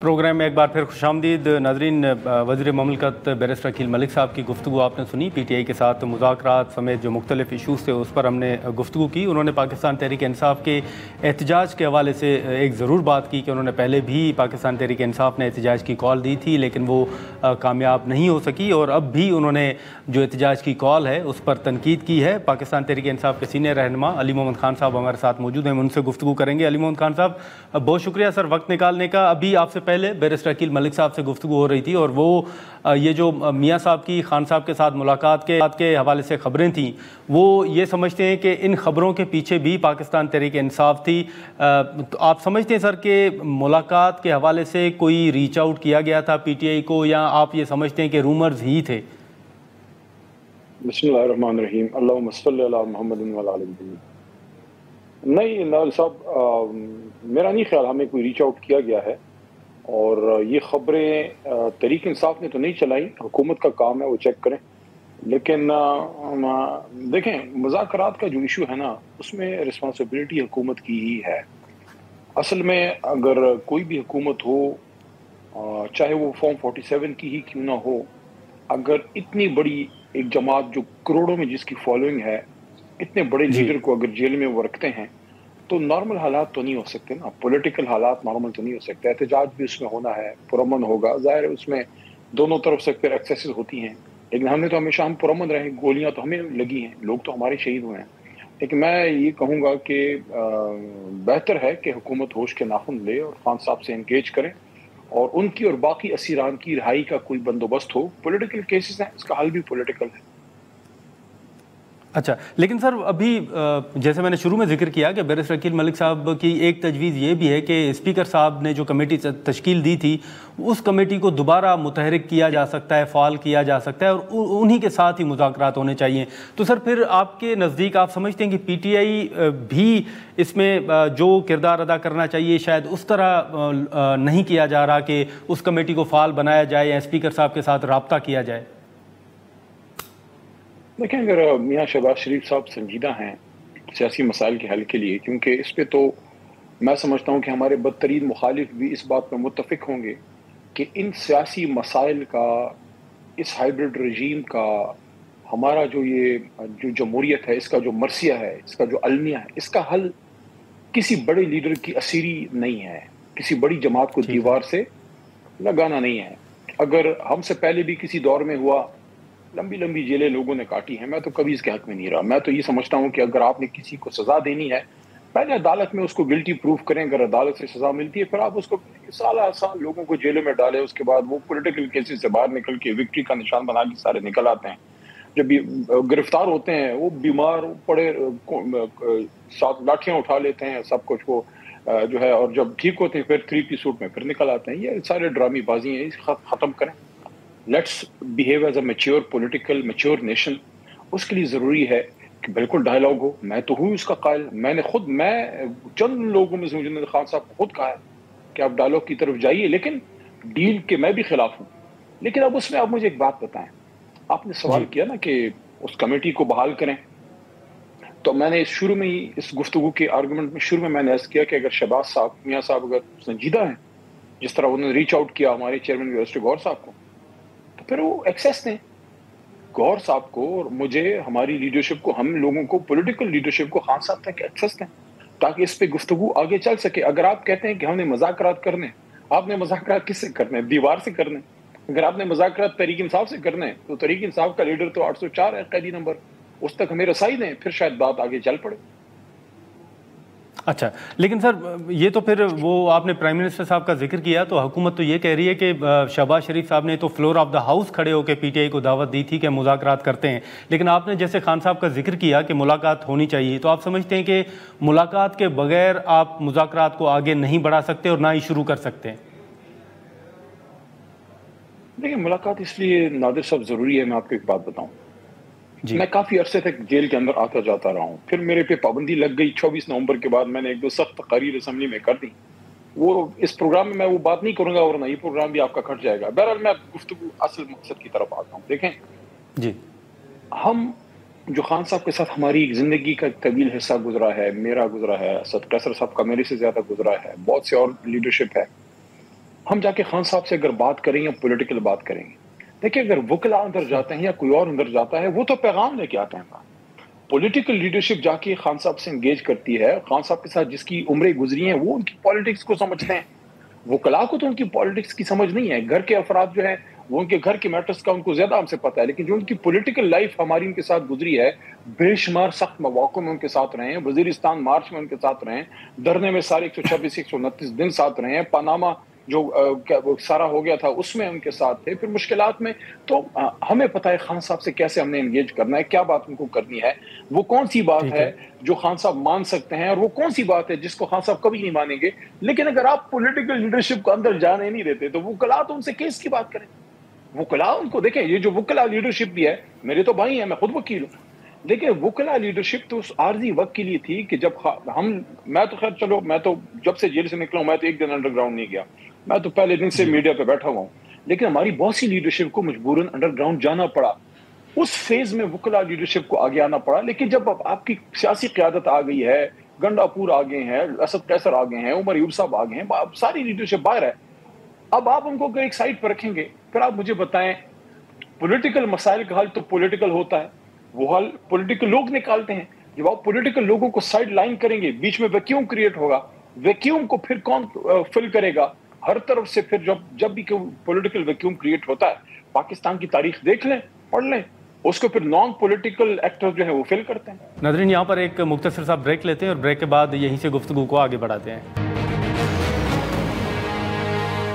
Programme میں ایک بار پھر خوشامدید ناظرین۔ وزیر مملکت بیرسٹر عقیل ملک صاحب کی گفتگو آپ نے سنی، پی ٹی آئی کے ساتھ مذاکرات سمیت جو مختلف ایشوز تھے اس پر ہم نے گفتگو کی۔ انہوں نے پاکستان تحریک انصاف کے احتجاج کے حوالے سے ایک ضرور بات کی کہ انہوں نے پہلے بھی پاکستان تحریک انصاف نے احتجاج کی کال دی تھی لیکن وہ کامیاب نہیں ہو سکی، اور اب بھی انہوں نے جو احتجاج کی کال ہے اس پر تنقید کی ہے۔ پاکستان تحریک انصاف کے سینئر رہنما علی محمد خان صاحب ہمارے ساتھ موجود ہیں، ہم ان سے گفتگو کریں گے۔ علی محمد خان صاحب، بہت شکریہ سر وقت نکالنے کا۔ ابھی آپ سے پہلے بیرسٹر عقیل ملک صاحب سے گفتگو ہو رہی تھی اور وہ یہ جو میاں صاحب کی خان صاحب کے ساتھ ملاقات کے حوالے سے خبریں تھیں، وہ یہ سمجھتے ہیں کہ ان خبروں کے پیچھے بھی پاکستان تحریک انصاف تھی۔ تو آپ سمجھتے ہیں سر کہ ملاقات کے حوالے سے کوئی ریچ آؤٹ کیا گیا تھا پی ٹی آئی کو، یا آپ یہ سمجھتے ہیں کہ رومرز ہی تھے؟ بسم اللہ الرحمن الرحیم، اللہم صلی علی محمد و علی محمد۔ نہیں نال صاحب، میرا نہیں خیال ہمیں کوئی ریچ آؤٹ کیا گیا ہے، اور یہ خبریں تحریک انصاف نے تو نہیں چلائیں، حکومت کا کام ہے وہ چیک کریں۔ لیکن دیکھیں، مذاکرات کا جو ایشو ہے نا، اس میں رسپانسبلٹی حکومت کی ہی ہے۔ اصل میں اگر کوئی بھی حکومت ہو، چاہے وہ فارم 47 کی ہی کیوں نہ ہو، اگر اتنی بڑی ایک جماعت جو کروڑوں میں جس کی فالوئنگ ہے، اتنے بڑے لیڈر کو اگر جیل میں وہ رکھتے ہیں تو نارمل حالات تو نہیں ہو سکتے نا، پولیٹیکل حالات نارمل تو نہیں ہو سکتے۔ احتجاج بھی اس میں ہونا ہے، پرامن ہوگا، ظاہر ہے اس میں دونوں طرف سے پھر ایکسیسز ہوتی ہیں، لیکن ہم نے تو ہمیشہ پرامن رہے، گولیاں تو ہمیں لگی ہیں، لوگ تو ہمارے شہید ہوئے ہیں۔ لیکن میں یہ کہوں گا کہ بہتر ہے کہ حکومت ہوش کے ناخن لے اور خان صاحب سے انگیج کریں، اور ان کی اور باقی اسیران کی رہائی کا کوئی بندوبست ہو۔ پولیٹیکل کیسز ہیں، اس کا حل بھی پولیٹیکل ہے۔ اچھا، لیکن سر ابھی جیسے میں نے شروع میں ذکر کیا کہ بیرسٹر عقیل ملک صاحب کی ایک تجویز یہ بھی ہے کہ اسپیکر صاحب نے جو کمیٹی تشکیل دی تھی اس کمیٹی کو دوبارہ متحرک کیا جا سکتا ہے، فعال کیا جا سکتا ہے، اور انہی کے ساتھ ہی مذاکرات ہونے چاہیے۔ تو سر پھر آپ کے نزدیک آپ سمجھتے ہیں کہ پی ٹی آئی بھی اس میں جو کردار ادا کرنا چاہیے شاید اس طرح نہیں کیا جا رہا کہ اس کمیٹی کو فعال بنایا جائے یا اسپیکر صاحب کے ساتھ رابطہ کیا جائے؟ دیکھیں، اگر میاں شہباز شریف صاحب سنجیدہ ہیں سیاسی مسائل کے حل کے لیے، کیونکہ اس پہ تو میں سمجھتا ہوں کہ ہمارے بدترین مخالف بھی اس بات میں متفق ہوں گے کہ ان سیاسی مسائل کا، اس ہائیبرڈ رجیم کا، ہمارا جو جمہوریت ہے، اس کا جو مرثیہ ہے، اس کا جو المیہ ہے، اس کا حل کسی بڑے لیڈر کی اسیری نہیں ہے، کسی بڑی جماعت کو دیوار سے لگانا نہیں ہے۔ اگر ہم سے پہلے بھی کسی دور میں ہوا، لمبی لمبی جیلیں لوگوں نے کاٹی ہیں، میں تو کبھی اس کے حق میں نہیں رہا۔ میں تو یہ سمجھتا ہوں کہ اگر آپ نے کسی کو سزا دینی ہے، پہلے عدالت میں اس کو گلٹی پروف کریں، اگر عدالت سے سزا ملتی ہے پھر آپ اس کو سال لوگوں کو جیلوں میں ڈالیں، اس کے بعد وہ پولیٹیکل کیسز سے باہر نکل کے وکٹری کا نشان بنا کے سارے نکل آتے ہیں۔ جب گرفتار ہوتے ہیں وہ بیمار پڑے، ساتھ لاٹھیاں اٹھا لیتے ہیں، سب کچھ وہ جو ہے، اور جب ٹھیک ہوتے ہیں پھر 3 پیس سوٹ میں پھر نکل آتے ہیں۔ یہ سارے ڈرامی بازی ہیں، ختم کریں۔ Let's behave as a mature political mature nation. اس کے لیے ضروری ہے کہ بالکل ڈائلاگ ہو۔ میں تو ہوں اس کا قائل، میں چند لوگوں میں سے خان صاحب کو خود کہا ہے کہ آپ ڈائلاگ کی طرف جائیے، لیکن ڈیل کے میں بھی خلاف ہوں۔ لیکن اب اس میں آپ مجھے ایک بات بتائیں، آپ نے سوال کیا نا کہ اس کمیٹی کو بحال کریں، تو میں نے شروع میں ہی اس گفتگو کے آرگومنٹ میں شروع میں نے عرض کیا کہ اگر شہباز صاحب، میاں صاحب اگر سنجیدہ ہیں، جس طرح انہوں نے ریچ آؤٹ کیا ہمارے چیئرمین بیرسٹر گور صاحب کو، تو پھر وہ ایکسیس دیں گور صاحب کو اور مجھے، ہماری لیڈرشپ کو، ہم لوگوں کو، پولیٹیکل لیڈرشپ کو خان صاحب تک ایکسیس دیں تاکہ اس پہ گفتگو آگے چل سکے۔ اگر آپ کہتے ہیں کہ ہم نے مذاکرات کرنے، آپ نے مذاکرات کس سے کرنے؟ دیوار سے کرنے۔ اگر آپ نے مذاکرات تحریک انصاف سے کرنے تو تحریک انصاف کا لیڈر تو 804 ہے قیدی نمبر، اس تک ہمیں رسائی دیں، پھر شاید بات آگے چل پڑے۔ اچھا، لیکن سر یہ تو پھر وہ آپ نے پرائم منسٹر صاحب کا ذکر کیا، تو حکومت تو یہ کہہ رہی ہے کہ شہباز شریف صاحب نے تو فلور آف دا ہاؤس کھڑے ہو کے پی ٹی آئی کو دعوت دی تھی کہ مذاکرات کرتے ہیں، لیکن آپ نے جیسے خان صاحب کا ذکر کیا کہ ملاقات ہونی چاہیے، تو آپ سمجھتے ہیں کہ ملاقات کے بغیر آپ مذاکرات کو آگے نہیں بڑھا سکتے اور نہ ہی شروع کر سکتے ہیں؟ دیکھیں، ملاقات اس لیے نادر صاحب ضروری ہے، میں آپ کو ایک بات بتاؤں، میں کافی عرصے تک جیل کے اندر آتا جاتا رہا ہوں، پھر میرے پہ پابندی لگ گئی 24 نومبر کے بعد، میں نے 1-2 سخت تقاریر اسمبلی میں کر دی، وہ اس پروگرام میں وہ بات نہیں کروں گا، ورنہ یہ پروگرام بھی آپ کا کٹ جائے گا۔ بہرحال میں گفتگو اصل مقصد کی طرف آتا ہوں۔ دیکھیں، ہم جو خان صاحب کے ساتھ ہماری زندگی کا طویل حصہ گزرا ہے، میرا گزرا ہے، اسد قیصر صاحب کا میرے سے زیادہ گزرا ہے، بہت سے اور لیڈرشپ ہے، ہم جا کے خان صاحب سے اگر بات کریں یا پولیٹیکل بات کریں گے، دیکھیں اگر وکلا اندر جاتے ہیں یا کوئی اور اندر جاتا ہے وہ تو پیغام لے کے آتے ہیں. پولیٹیکل لیڈرشپ جا کے خان صاحب سے انگیج کرتی ہے، خان صاحب کے ساتھ جس کی عمریں گزری ہیں وہ ان کی پالیٹکس کو سمجھتے ہیں. وکلا کو تو ان کی پالیٹکس کی سمجھ نہیں ہے. گھر کے افراد جو ہیں وہ ان کے گھر کے میٹرز کا ان کو زیادہ ہم سے پتہ ہے، لیکن جو ان کی پولیٹیکل لائف ہماری ان کے ساتھ گزری ہے، بے شمار سخت مواقع میں ان کے ساتھ رہے ہیں، وزیرستان مارچ میں ان کے ساتھ رہے ہیں، دھرنے میں سارے 126 129 دن ساتھ رہے ہیں، پاناما جو سارا ہو گیا تھا اس میں ان کے ساتھ تھے، پھر مشکلات میں. تو ہمیں پتہ ہے خان صاحب سے کیسے ہم نے انگیج کرنا ہے، کیا بات ان کو کرنی ہے، وہ کون سی بات ہے جو خان صاحب مان سکتے ہیں اور وہ کون سی بات ہے جس کو خان صاحب کبھی نہیں مانیں گے. لیکن اگر آپ پولیٹیکل لیڈرشپ کو اندر جانے نہیں دیتے تو وکلا تو ان سے کیس کی بات کریں. وکلا ان کو دیکھیں، یہ جو وکلا لیڈرشپ بھی ہے، میرے تو بھائی ہیں، میں خود وکیل ہوں، لیکن وکلا لیڈرشپ تو اس عارضی وقت کے لیے تھی کہ جب میں تو خیر چلو، میں تو جب سے جیل سے نکلا ہوں میں تو ایک دن انڈر گراؤنڈ نہیں گیا، میں تو پہلے دن سے میڈیا پہ بیٹھا ہوا ہوں. لیکن ہماری بہت سی لیڈرشپ کو مجبوراً انڈر گراؤنڈ جانا پڑا. اس فیز میں وکلا لیڈرشپ کو آگے آنا پڑا. لیکن جب اب آپ کی سیاسی قیادت آ گئی ہے، گنڈا پور آ گئے ہیں، اسد قیصر آ گئے ہیں، عمر ایوب صاحب آ گئے ہیں، اب ساری لیڈرشپ باہر ہے. اب آپ ان کو ایک سائڈ پر رکھیں گے، پھر آپ مجھے بتائیں پولیٹیکل مسائل کا حل تو پولیٹیکل ہوتا ہے، وہ حل پولیٹیکل لوگ نکالتے ہیں. جب آپ پولیٹیکل لوگوں کو سائڈ لائن کریں گے، بیچ میں ویکیوم کریٹ ہوگا، ویکیوم کو پھر کون فل کرے گا؟ ہر طرف سے پھر جب بھی پولیٹیکل ویکیوم کریٹ ہوتا ہے، پاکستان کی تاریخ دیکھ لیں، پڑھ لیں، اس کو پھر نان پولیٹیکل ایکٹر جو ہے وہ فل کرتے ہیں. ناظرین، یہاں پر ایک مختصر سا بریک لیتے ہیں اور بریک کے بعد یہیں سے گفتگو کو آگے بڑھاتے ہیں.